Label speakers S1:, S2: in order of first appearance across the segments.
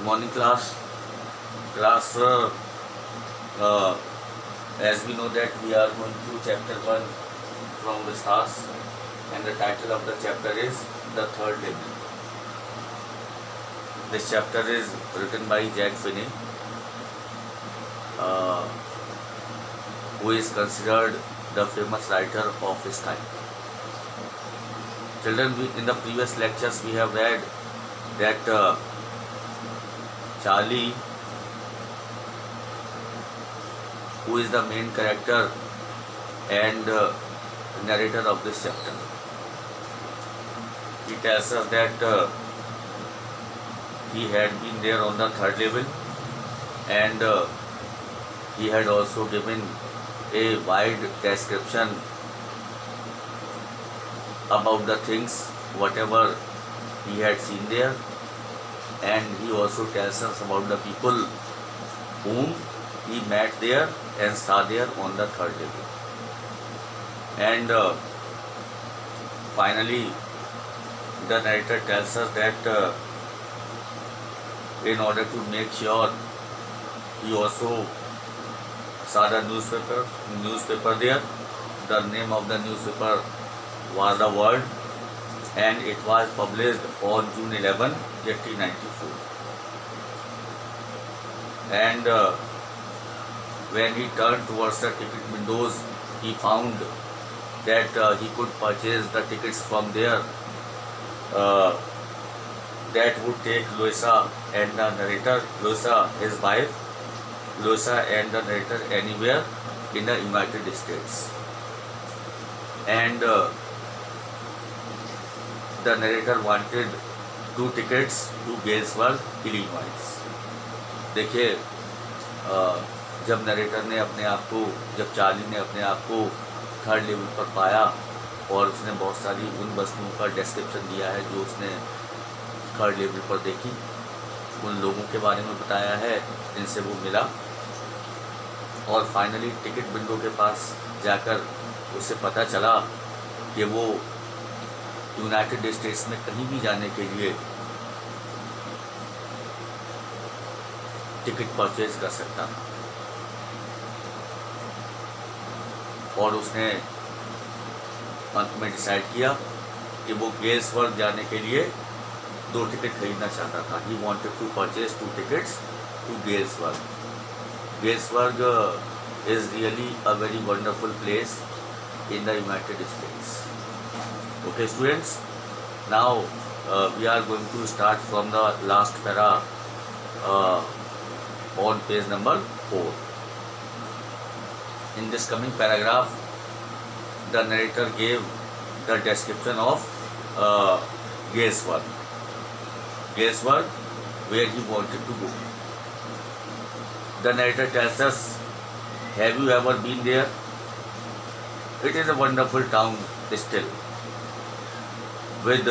S1: morning class. As we know that we are going through chapter 1 from the stars, and the title of the chapter is The Third Level. This chapter is written by Jack Finney, who is considered the famous writer of his time. Children, in the previous lectures we have read that Charlie, who is the main character and narrator of this chapter, he tells us that he had been there on the third level, and he had also given a wide description about the things, whatever he had seen there, and he also tells us about the people whom he met there and saw there on the third level. And finally, the narrator tells us that in order to make sure, he also saw the newspaper there. The name of the newspaper was The World, and it was published on June 11, 1894. And when he turned towards the ticket windows, he found that he could purchase the tickets from there that would take Louisa and the narrator, Louisa his wife, Louisa and the narrator anywhere in the United States. And the narrator wanted 2 tickets to Galesburg, Illinois. देखिए, जब narrator ने अपने आप को, जब Charlie ने अपने आप को थर्ड लेवल पर पाया और उसने बहुत सारी उन वस्तुओं का डिस्क्रिप्शन दिया है जो उसने थर्ड लेवल पर देखी, उन लोगों के बारे में बताया है जिनसे वो मिला, और फाइनली टिकट विंडो के पास जाकर उसे पता चला कि वो यूनाइटेड स्टेट्स में कहीं भी जाने के लिए टिकट परचेज कर सकता था। और उसने अंत में डिसाइड किया कि वो गेल्सबर्ग जाने के लिए 2 टिकट खरीदना चाहता था। He wanted to purchase 2 tickets to Galesburg. Galesburg is really a very wonderful place in the United States. Okay, students, now we are going to start from the last para on page number 4. In this coming paragraph, the narrator gave the description of Galesburg, where he wanted to go. The narrator tells us, have you ever been there? It is a wonderful town still, with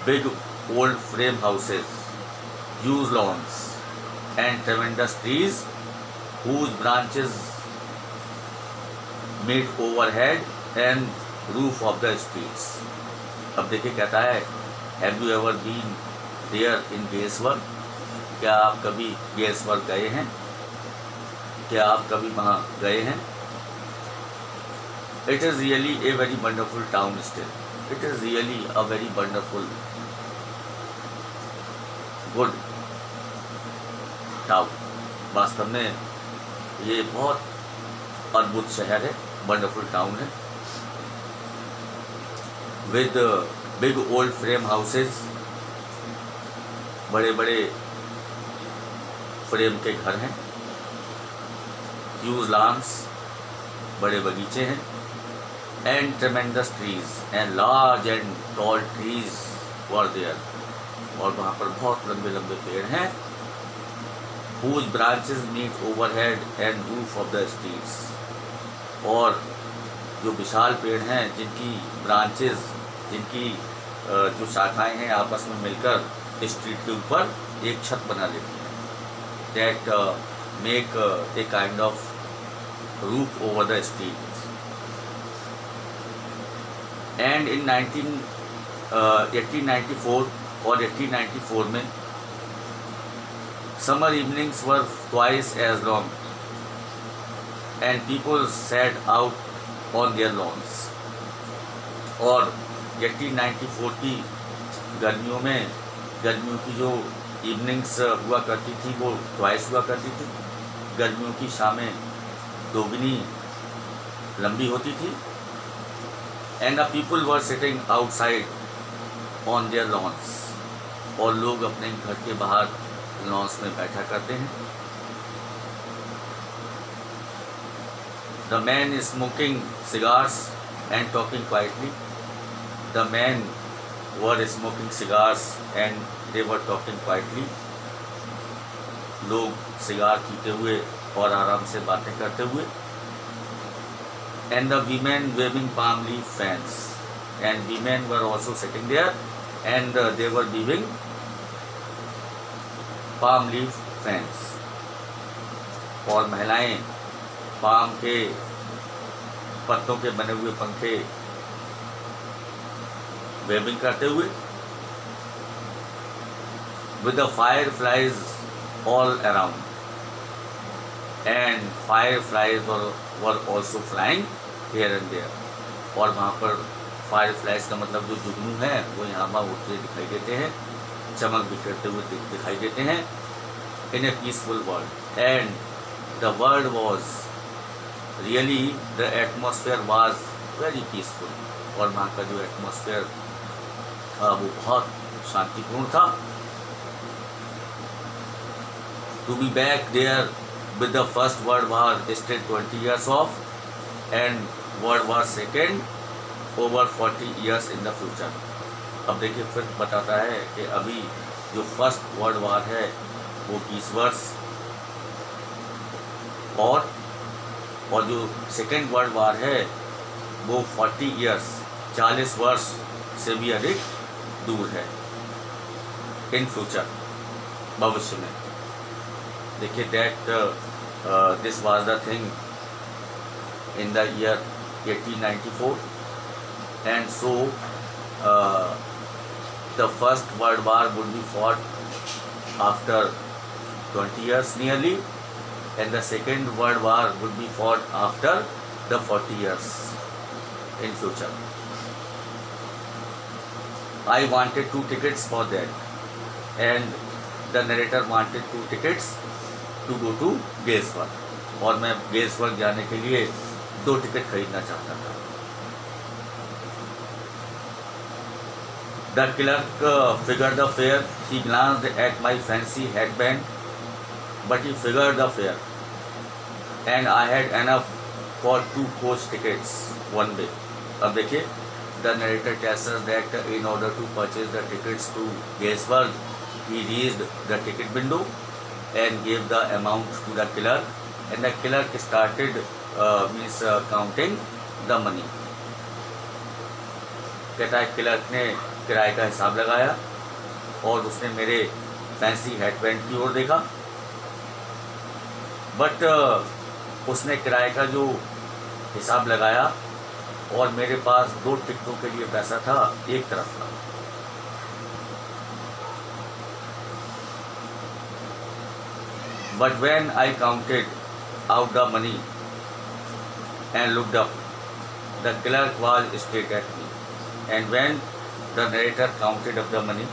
S1: big old frame houses, huge lawns, and tremendous trees whose branches meet overhead and roof of the streets. अब देखिए कहता है, have you ever been there in Galesburg? क्या आप कभी Galesburg गए हैं? क्या आप कभी वहाँ गए हैं? It is really a very wonderful town still. It is really a very wonderful, good town. वास्तव में ये बहुत अद्भुत शहर है, वंडरफुल टाउन है, with big old frame houses, बड़े बड़े फ्रेम के घर हैं, huge lawns, बड़े बगीचे हैं, and tremendous trees, and large and tall trees were there, और वहाँ पर बहुत लंबे लंबे पेड़ हैं, whose branches meet overhead and roof of the streets, और जो विशाल पेड़ हैं जिनकी ब्रांचेस, जिनकी जो शाखाएं हैं आपस में मिलकर स्ट्रीट के ऊपर एक छत बना लेती हैं, that make a kind of roof over the streets. And in 1894 और 1894 में Summer evenings were twice as long, and people sat out on their lawns. और 1894 की गर्मियों की जो इवनिंग्स हुआ करती थी वो ट्वाइस हुआ करती थी. गर्मियों की शामें दोगुनी लंबी होती थी. And the people were sitting outside on their lawns. और लोग अपने घर के बाहर लॉन्स में बैठा करते हैं. The man smoking cigars and talking quietly. The man were smoking cigars and they were talking quietly. लोग सिगार पीते हुए और आराम से बातें करते हुए. And the women waving palm leaf fans, and women were also sitting there and they were waving palm leaf fans. और महिलाएं पाम के पत्तों के बने हुए पंखे वेविंग करते हुए. with the fireflies all around, and fireflies were also flying here and there. और वहाँ पर fireflies का मतलब जो जुगनू है वो यहाँ वहाँ उड़ते दिखाई देते हैं, चमक बिखरते हुए दिखाई देते हैं. in a peaceful world, and the world was really, the atmosphere was very peaceful. और वहाँ का जो एटमॉस्फेयर था वो बहुत शांतिपूर्ण था. To be back there with the first World War still 20 years off, and World War Second over 40 years in the future. अब देखिए फिर बताता है कि अभी जो फर्स्ट वर्ल्ड वार है वो 20 वर्ष और जो सेकेंड वर्ल्ड वार है वो 40 इयर्स 40 वर्ष से भी अधिक दूर है. इन फ्यूचर, भविष्य में. देखिए that this was the thing in the year 1894, and so the first world war would be fought after 20 years nearly, and the second world war would be fought after the 40 years in future. I wanted 2 tickets for that, and the narrator wanted 2 tickets to go to Gettysburg. और मैं Gettysburg जाने के लिए 2 ticket खरीदना चाहता था. The clerk figured the fare. He glanced at my fancy headband, but he figured the fare, and I had enough for 2 coach tickets one way. अब देखिए, the narrator tells us that in order to purchase the tickets to Gettysburg, he reached the ticket window and gave the amount to the clerk, and the clerk started counting the money. कहता है clerk ने किराए का हिसाब लगाया और उसने मेरे फैंसी हेडबैंड की ओर देखा, बट उसने किराए का जो हिसाब लगाया और मेरे पास 2 टिकटों के लिए पैसा था, एक तरफ था. But when I counted out the money and looked up, the clerk was straight at me. And when the narrator counted up the money,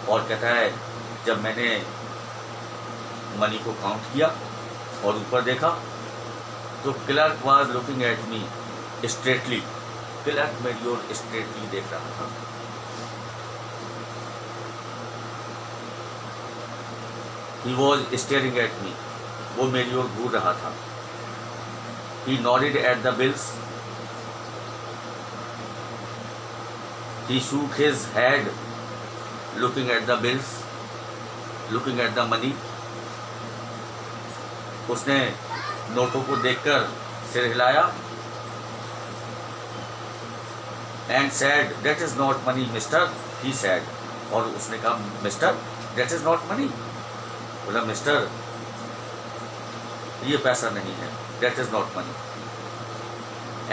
S1: और कहता है जब मैंने मनी को काउंट किया और ऊपर देखा तो clerk was looking at me straightly. Clerk मेरी ओर स्ट्रेटली देख रहा था. He was staring at me. वो मेरी ओर घूर रहा था. He nodded at the bills. He shook his head, looking at the bills, looking at the money. उसने नोटों को देखकर सिर हिलाया. And said, "That is not money, mister," he said. और उसने कहा, "Mister, that is not money." बोला, मिस्टर ये पैसा नहीं है, that is not money.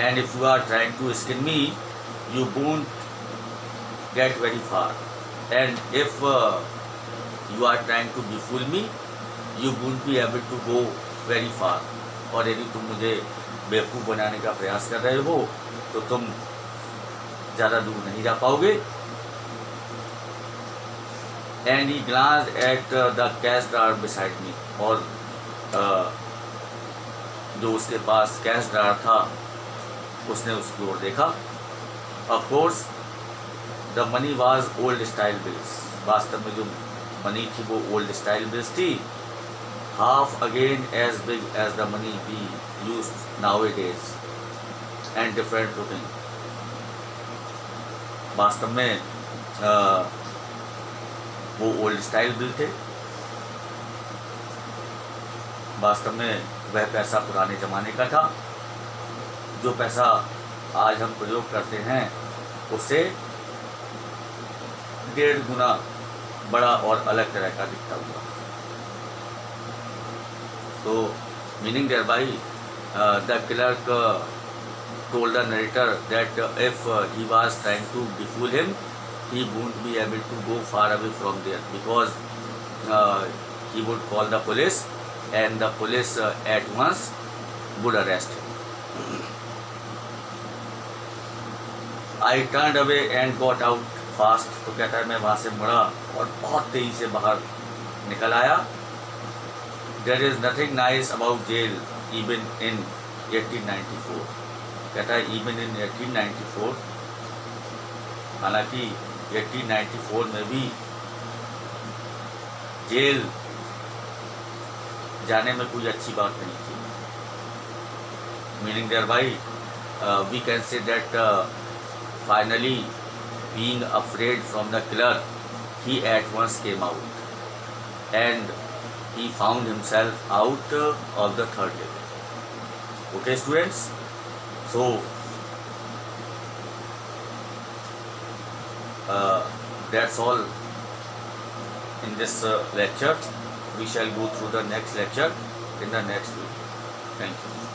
S1: And if you are trying to skin me, you won't get very far. and if you are trying to befool me, you won't be able to go very far. और यदि तुम मुझे बेवकूफ़ बनाने का प्रयास कर रहे हो तो तुम ज़्यादा दूर नहीं जा पाओगे. And he glanced at the cash drawer beside me. और जो उसके पास कैश ड्रॉअर था उसने उसकी ओर देखा. Of course, the money was old style bills. वास्तव में जो मनी थी वो ओल्ड स्टाइल बिल्स थी. Half again as big as the money we use nowadays and different looking. वास्तव में वो ओल्ड स्टाइल बिल थे. वास्तव में वह पैसा पुराने ज़माने का था. जो पैसा आज हम प्रयोग करते हैं उससे 1.5 गुना बड़ा और अलग तरह का दिखता हुआ. तो meaning thereby the clerk told the narrator that if he was trying to befool him, he won't be able to go far away from there because he would call the police and the police at once would arrest him. I turned away and got out fast. तो कहता है मैं वहाँ से मुड़ा और बहुत तेज़ी से बाहर निकल आया. There is nothing nice about jail even in 1894. कहता है even in 1894, हालांकि 1894 में भी जेल जाने में कोई अच्छी बात नहीं थी. Meaning thereby we can say that finally being afraid from the clerk, he at once came out and he found himself out of the third level. Okay students, so that's all in this lecture. We shall go through the next lecture in the next video. Thank you.